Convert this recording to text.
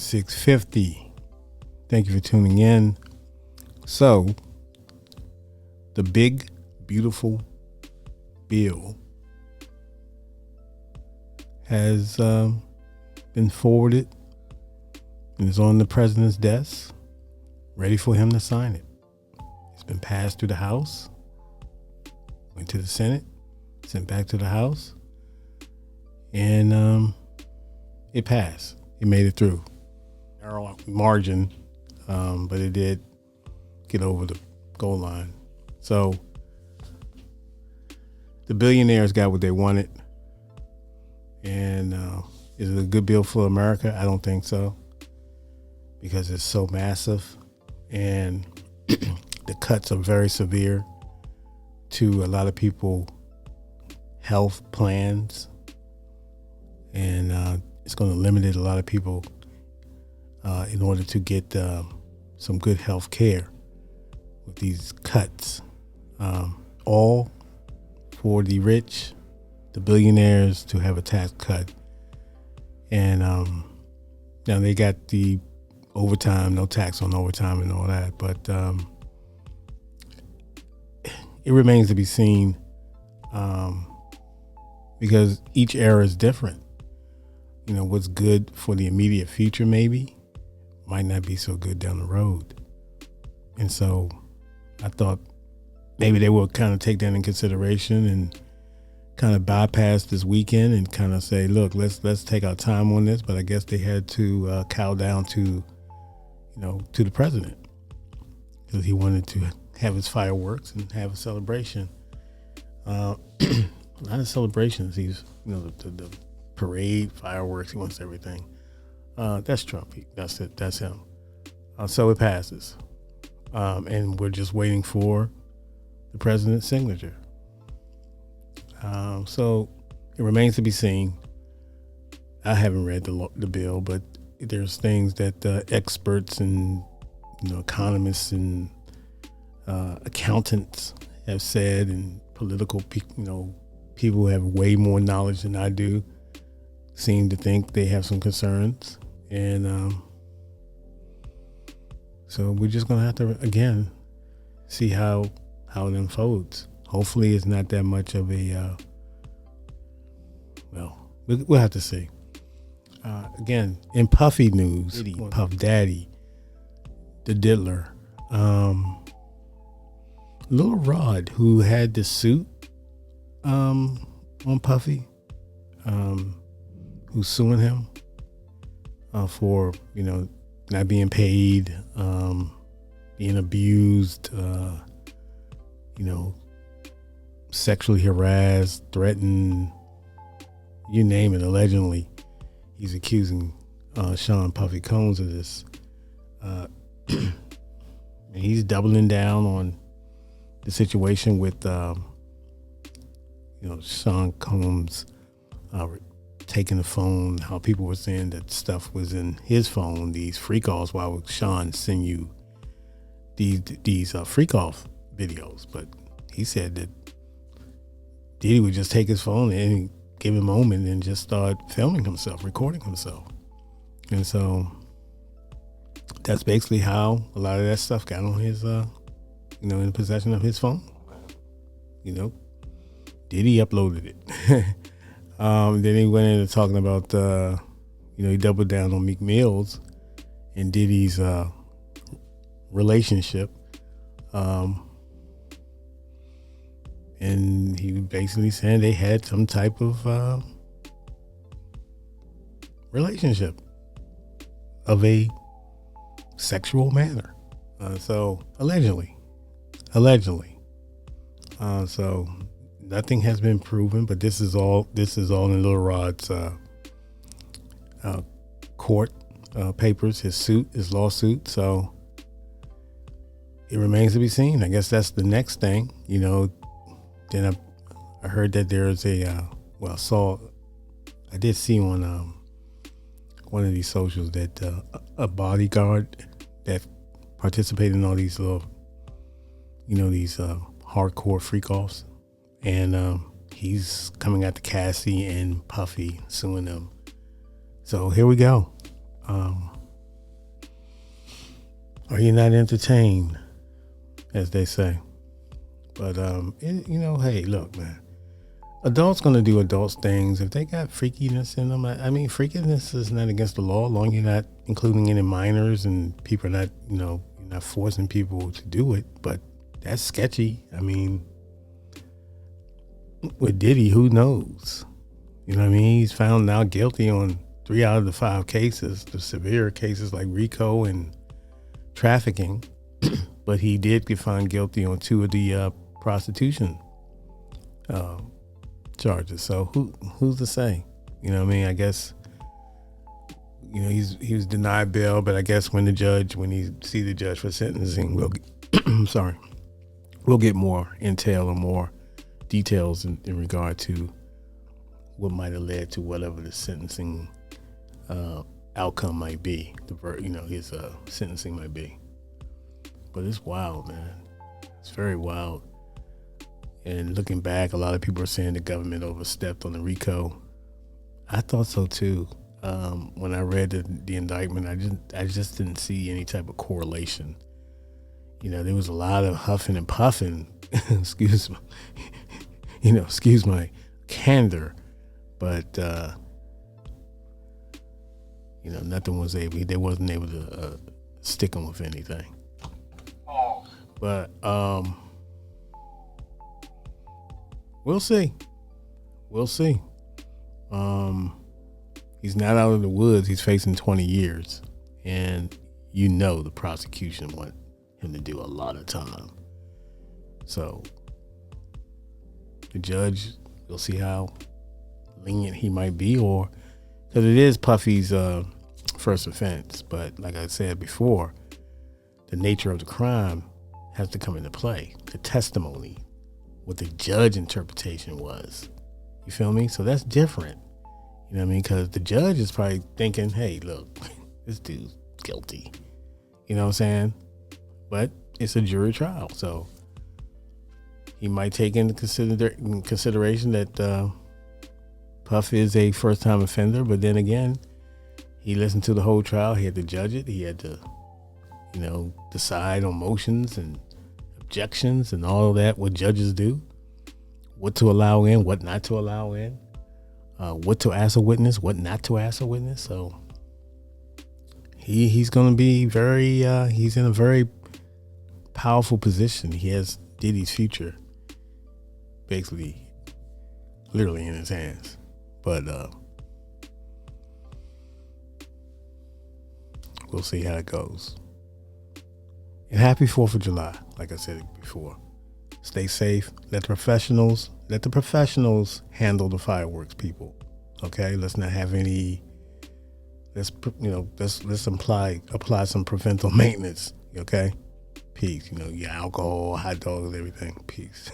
650. Thank you for tuning in. So, the big, beautiful bill has been forwarded and is on the president's desk, ready for him to sign it. It's been passed through the House, went to the Senate, sent back to the House, and it passed. It made it through. Narrow margin, but it did get over the goal line. So the billionaires got what they wanted. And is it a good bill for America? I don't think so, because it's so massive and the cuts are very severe to a lot of people' health plans, and it's going to limit a lot of people in order to get some good health care with these cuts, all for the rich, the billionaires, to have a tax cut. And now they got the overtime, no tax on overtime and all that, but it remains to be seen, because each era is different. You know, what's good for the immediate future maybe might not be so good down the road. And so I thought maybe they will kind of take that in consideration and kind of bypass this weekend and kind of say, look, let's take our time on this. But I guess they had to cow down to the president, because he wanted to have his fireworks and have a celebration. Not a celebration. He's, the parade, fireworks. He wants everything. That's Trump. That's it. That's him. So it passes. And we're just waiting for the president's signature. So it remains to be seen. I haven't read the bill, but there's things that experts and economists and accountants have said, and political people who have way more knowledge than I do seem to think they have some concerns, and so we're just gonna have to again see how it unfolds. Hopefully it's not that much of a we'll have to see. Again, in Puffy news, Puff Daddy, the diddler, Lil Rod, who had the suit on Puffy, who's suing him for not being paid, being abused, sexually harassed, threatened, you name it. Allegedly, he's accusing Sean Puffy Combs of this, and he's doubling down on the situation with Sean Combs taking the phone. How people were saying that stuff was in his phone, these freak offs. Why would Sean send you these freak off videos? But he said that Diddy would just take his phone at any given moment and just start filming himself, recording himself. And so that's basically how a lot of that stuff got on his, in possession of his phone. Diddy uploaded it. Then he went into talking about, he doubled down on Meek Mill's and Diddy's relationship. And he basically said they had some type of relationship of a sexual manner. So allegedly. So nothing has been proven, but this is all in Lil Rod's court papers, his lawsuit. So it remains to be seen. I guess that's the next thing, Then I heard that there's I did see on one of these socials that a bodyguard that participated in all these little, these hardcore freak offs, and he's coming after Cassie and Puffy, suing them. So here we go. Or you're not entertained, as they say. But hey, look, man. Adults gonna do adults things. If they got freakiness in them, I mean, freakiness is not against the law, as long as you're not including any minors and people are not, you're not forcing people to do it. But that's sketchy. I mean, with Diddy, who knows? You know what I mean? He's found now guilty on 3 out of the 5 cases, the severe cases like RICO and trafficking. But he did get found guilty on 2 of the prostitution charges. So who's to say? You know what I mean? I guess he was denied bail, but I guess when you see the judge for sentencing, we'll get more intel and more details in regard to what might have led to whatever the sentencing outcome might be. His sentencing might be. But it's wild, man. It's very wild. And looking back, a lot of people are saying the government overstepped on the RICO. I thought so too. When I read the indictment, I just didn't see any type of correlation. There was a lot of huffing and puffing. excuse my candor, but nothing was able. They wasn't able to stick them with anything. But we'll see. He's not out of the woods. He's facing 20 years, and the prosecution want him to do a lot of time. So the judge, we'll see how lenient he might be, or because it is Puffy's first offense. But like I said before, the nature of the crime has to come into play. The testimony, what the judge interpretation was. You feel me? So that's different. You know what I mean? Because the judge is probably thinking, hey, look, this dude's guilty. You know what I'm saying? But it's a jury trial. So he might take into consideration that Puff is a first-time offender. But then again, he listened to the whole trial. He had to judge it. He had to, decide on motions and objections and all of that, what judges do, what to allow in, what not to allow in, what to ask a witness, what not to ask a witness. So he's going to be he's in a very powerful position. He has Diddy's future basically literally in his hands. But we'll see how it goes. And happy 4th of July, like I said before. Stay safe. Let the professionals handle the fireworks, people. Okay? Let's not have any. Let's apply some preventive maintenance. Okay? Peace. Your alcohol, hot dogs, everything. Peace.